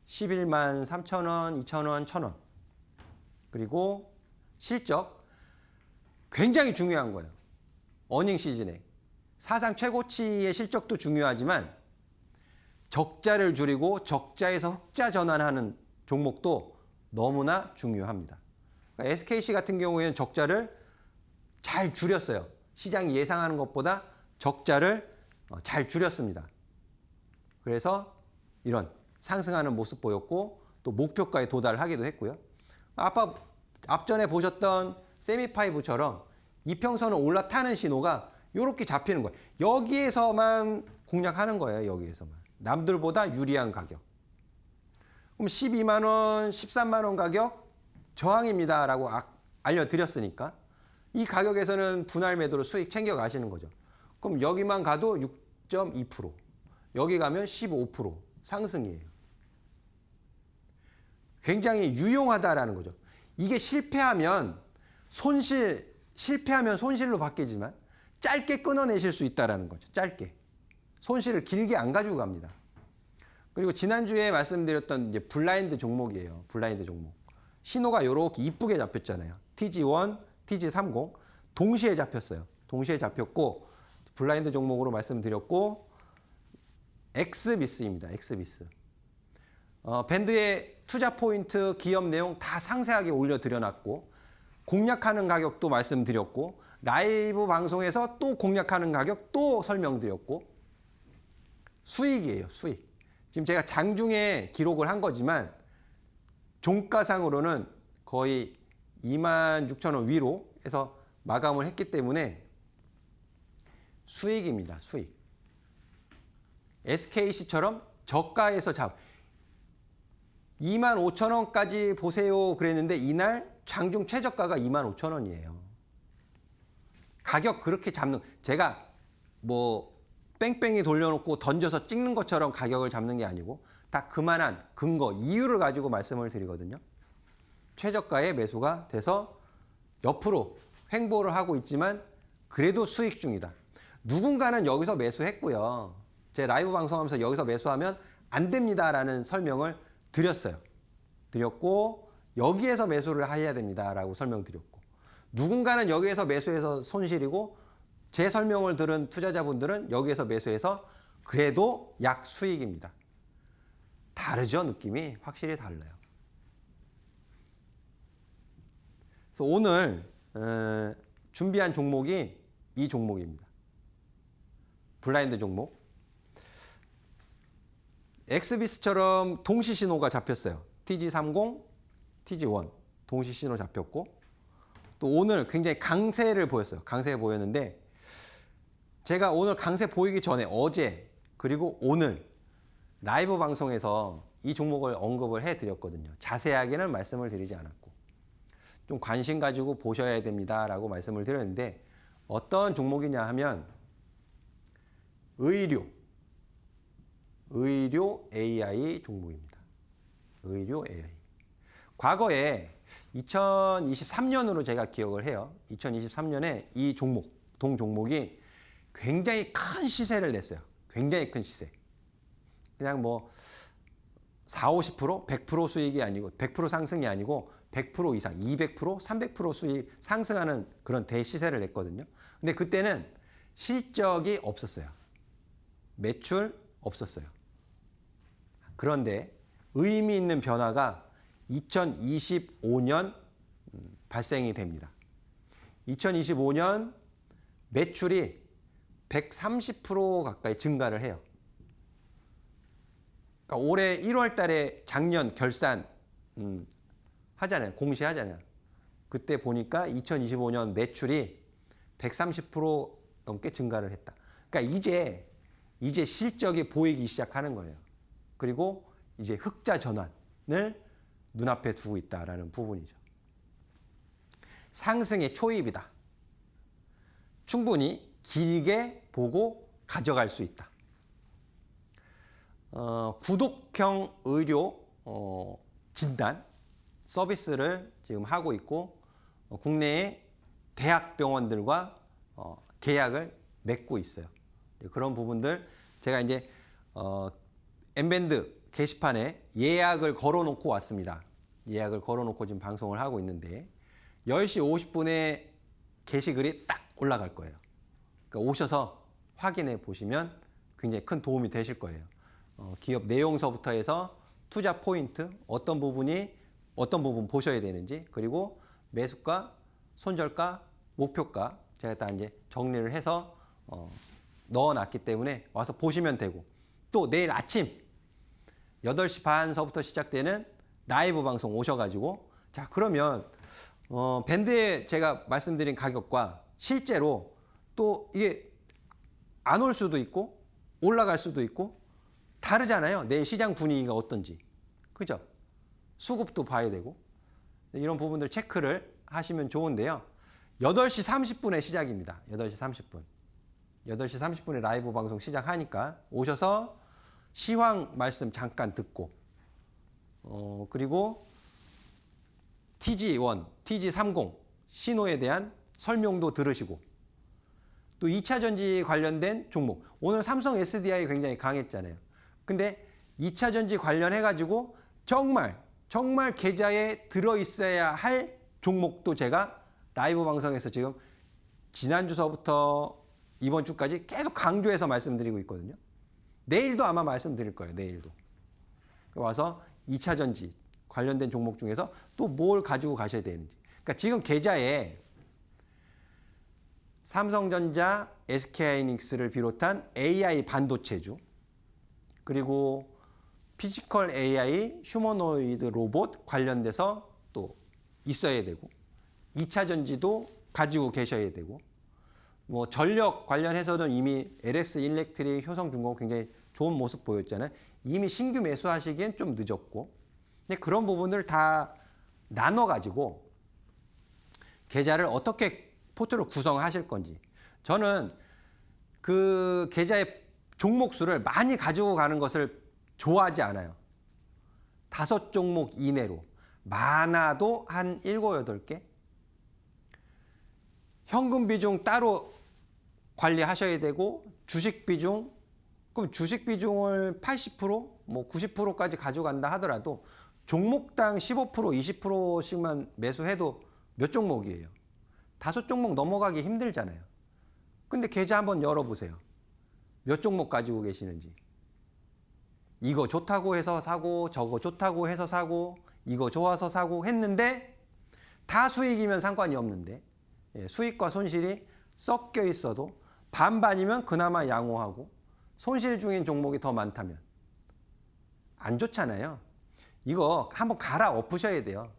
11만 3천 원, 2천 원, 1천 원. 그리고 실적. 굉장히 중요한 거예요. 어닝 시즌에. 사상 최고치의 실적도 중요하지만 적자를 줄이고 적자에서 흑자 전환하는 종목도 너무나 중요합니다. 그러니까 SKC 같은 경우에는 적자를 잘 줄였어요. 시장이 예상하는 것보다 적자를 잘 줄였습니다. 그래서 이런 상승하는 모습 보였고 또 목표가에 도달하기도 했고요. 앞전에 보셨던 세미5처럼 이평선을 올라타는 신호가 이렇게 잡히는 거예요. 여기에서만 공략하는 거예요. 여기에서만. 남들보다 유리한 가격. 그럼 12만 원, 13만 원 가격 저항입니다 라고 알려드렸으니까 이 가격에서는 분할 매도로 수익 챙겨 가시는 거죠. 그럼 여기만 가도 6.2%, 여기 가면 15% 상승이에요. 굉장히 유용하다라는 거죠. 이게 실패하면 손실로 바뀌지만 짧게 끊어내실 수 있다는 거죠. 짧게. 손실을 길게 안 가지고 갑니다. 그리고 지난주에 말씀드렸던 이제 블라인드 종목이에요. 블라인드 종목. 신호가 이렇게 이쁘게 잡혔잖아요. TG1, TG30 동시에 잡혔어요. 동시에 잡혔고 블라인드 종목으로 말씀드렸고 엑스비스입니다. 엑스비스. 밴드에 투자 포인트, 기업 내용 다 상세하게 올려드려놨고 공략하는 가격도 말씀드렸고 라이브 방송에서 또 공략하는 가격 또 설명드렸고 수익이에요. 수익. 지금 제가 장중에 기록을 한 거지만 종가상으로는 거의 26,000원 위로 해서 마감을 했기 때문에 수익입니다. 수익. SKC처럼 저가에서 25,000원까지 보세요 그랬는데 이날 장중 최저가가 25,000원이에요. 가격 그렇게 잡는, 제가 뭐 뺑뺑이 돌려놓고 던져서 찍는 것처럼 가격을 잡는 게 아니고 다 그만한 근거, 이유를 가지고 말씀을 드리거든요. 최저가에 매수가 돼서 옆으로 횡보를 하고 있지만 그래도 수익 중이다. 누군가는 여기서 매수했고요. 제 라이브 방송하면서 여기서 매수하면 안 됩니다라는 설명을 드렸어요. 드렸고 여기에서 매수를 해야 됩니다라고 설명드렸고 누군가는 여기에서 매수해서 손실이고 제 설명을 들은 투자자분들은 여기에서 매수해서 그래도 약 수익입니다. 다르죠? 느낌이 확실히 달라요. 그래서 오늘 준비한 종목이 이 종목입니다. 블라인드 종목. 엑스비스처럼 동시 신호가 잡혔어요. TG30, TG1 동시 신호 잡혔고 또 오늘 굉장히 강세를 보였어요. 강세 보였는데 제가 오늘 강세 보이기 전에 어제 그리고 오늘 라이브 방송에서 이 종목을 언급을 해드렸거든요. 자세하게는 말씀을 드리지 않았고 좀 관심 가지고 보셔야 됩니다라고 말씀을 드렸는데 어떤 종목이냐 하면 의료 AI 종목입니다. 의료 AI. 과거에 2023년으로 제가 기억을 해요. 2023년에 이 종목, 동종목이 굉장히 큰 시세를 냈어요. 굉장히 큰 시세. 그냥 뭐 4, 50%, 100% 수익이 아니고 100% 상승이 아니고 100% 이상, 200%, 300% 수익 상승하는 그런 대시세를 냈거든요. 근데 그때는 실적이 없었어요. 매출 없었어요. 그런데 의미 있는 변화가 2025년 발생이 됩니다. 2025년 매출이 130% 가까이 증가를 해요. 그러니까 올해 1월 달에 작년 결산 하잖아요. 공시하잖아요. 그때 보니까 2025년 매출이 130% 넘게 증가를 했다. 그러니까 이제 실적이 보이기 시작하는 거예요. 그리고 이제 흑자 전환을 눈앞에 두고 있다라는 부분이죠. 상승의 초입이다. 충분히 길게 보고 가져갈 수 있다. 구독형 의료 진단 서비스를 지금 하고 있고 국내의 대학병원들과 계약을 맺고 있어요. 그런 부분들 제가 이제 엠밴드 게시판에 예약을 걸어놓고 왔습니다. 예약을 걸어놓고 지금 방송을 하고 있는데 10시 50분에 게시글이 딱 올라갈 거예요. 그러니까 오셔서 확인해 보시면 굉장히 큰 도움이 되실 거예요. 기업 내용서부터 해서 투자 포인트, 어떤 부분 보셔야 되는지, 그리고 매수가, 손절가, 목표가 제가 다 이제 정리를 해서 넣어놨기 때문에 와서 보시면 되고, 또 내일 아침 8시 반서부터 시작되는 라이브 방송 오셔가지고, 자 그러면 밴드에 제가 말씀드린 가격과 실제로 또 이게 안 올 수도 있고 올라갈 수도 있고 다르잖아요. 내일 시장 분위기가 어떤지. 그죠? 수급도 봐야 되고 이런 부분들 체크를 하시면 좋은데요. 8시 30분에 시작입니다. 8시 30분. 8시 30분에 라이브 방송 시작하니까 오셔서 시황 말씀 잠깐 듣고 그리고 TG1, TG30 신호에 대한 설명도 들으시고 또 2차 전지 관련된 종목. 오늘 삼성 SDI 굉장히 강했잖아요. 근데 2차 전지 관련해 가지고 정말 계좌에 들어 있어야 할 종목도 제가 라이브 방송에서 지금 지난주서부터 이번 주까지 계속 강조해서 말씀드리고 있거든요. 내일도 아마 말씀드릴 거예요. 내일도. 와서 2차 전지 관련된 종목 중에서 또 뭘 가지고 가셔야 되는지. 그러니까 지금 계좌에 삼성전자, SK하이닉스를 비롯한 AI 반도체주, 그리고 피지컬 AI, 휴머노이드 로봇 관련돼서 또 있어야 되고, 2차 전지도 가지고 계셔야 되고, 뭐 전력 관련해서는 이미 LS 일렉트릭, 효성중공업 굉장히 좋은 모습 보였잖아요. 이미 신규 매수하시기엔 좀 늦었고, 근데 그런 부분을 다 나눠가지고 계좌를 어떻게 포트를 구성하실 건지. 저는 그 계좌의 종목 수를 많이 가지고 가는 것을 좋아하지 않아요. 5종목 이내로. 많아도 한 7, 8개. 현금 비중 따로 관리하셔야 되고, 주식 비중, 그럼 주식 비중을 80%, 뭐 90%까지 가져간다 하더라도 종목당 15%, 20%씩만 매수해도 몇 종목이에요? 5종목 넘어가기 힘들잖아요. 근데 계좌 한번 열어보세요. 몇 종목 가지고 계시는지. 이거 좋다고 해서 사고, 저거 좋다고 해서 사고, 이거 좋아서 사고 했는데 다 수익이면 상관이 없는데 수익과 손실이 섞여 있어도 반반이면 그나마 양호하고 손실 중인 종목이 더 많다면 안 좋잖아요. 이거 한번 갈아엎으셔야 돼요.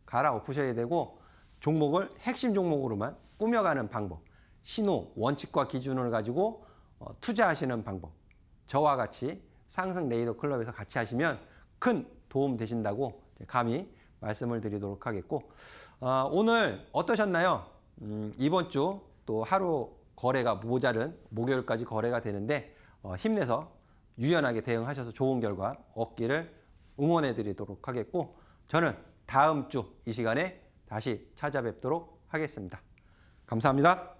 갈아엎으셔야 되고 종목을 핵심 종목으로만 꾸며가는 방법, 신호, 원칙과 기준을 가지고 투자하시는 방법, 저와 같이 상승 레이더 클럽에서 같이 하시면 큰 도움 되신다고 감히 말씀을 드리도록 하겠고, 오늘 어떠셨나요? 이번 주 또 하루 거래가 모자른 목요일까지 거래가 되는데 힘내서 유연하게 대응하셔서 좋은 결과 얻기를 응원해 드리도록 하겠고, 저는 다음 주 이 시간에 다시 찾아뵙도록 하겠습니다. 감사합니다.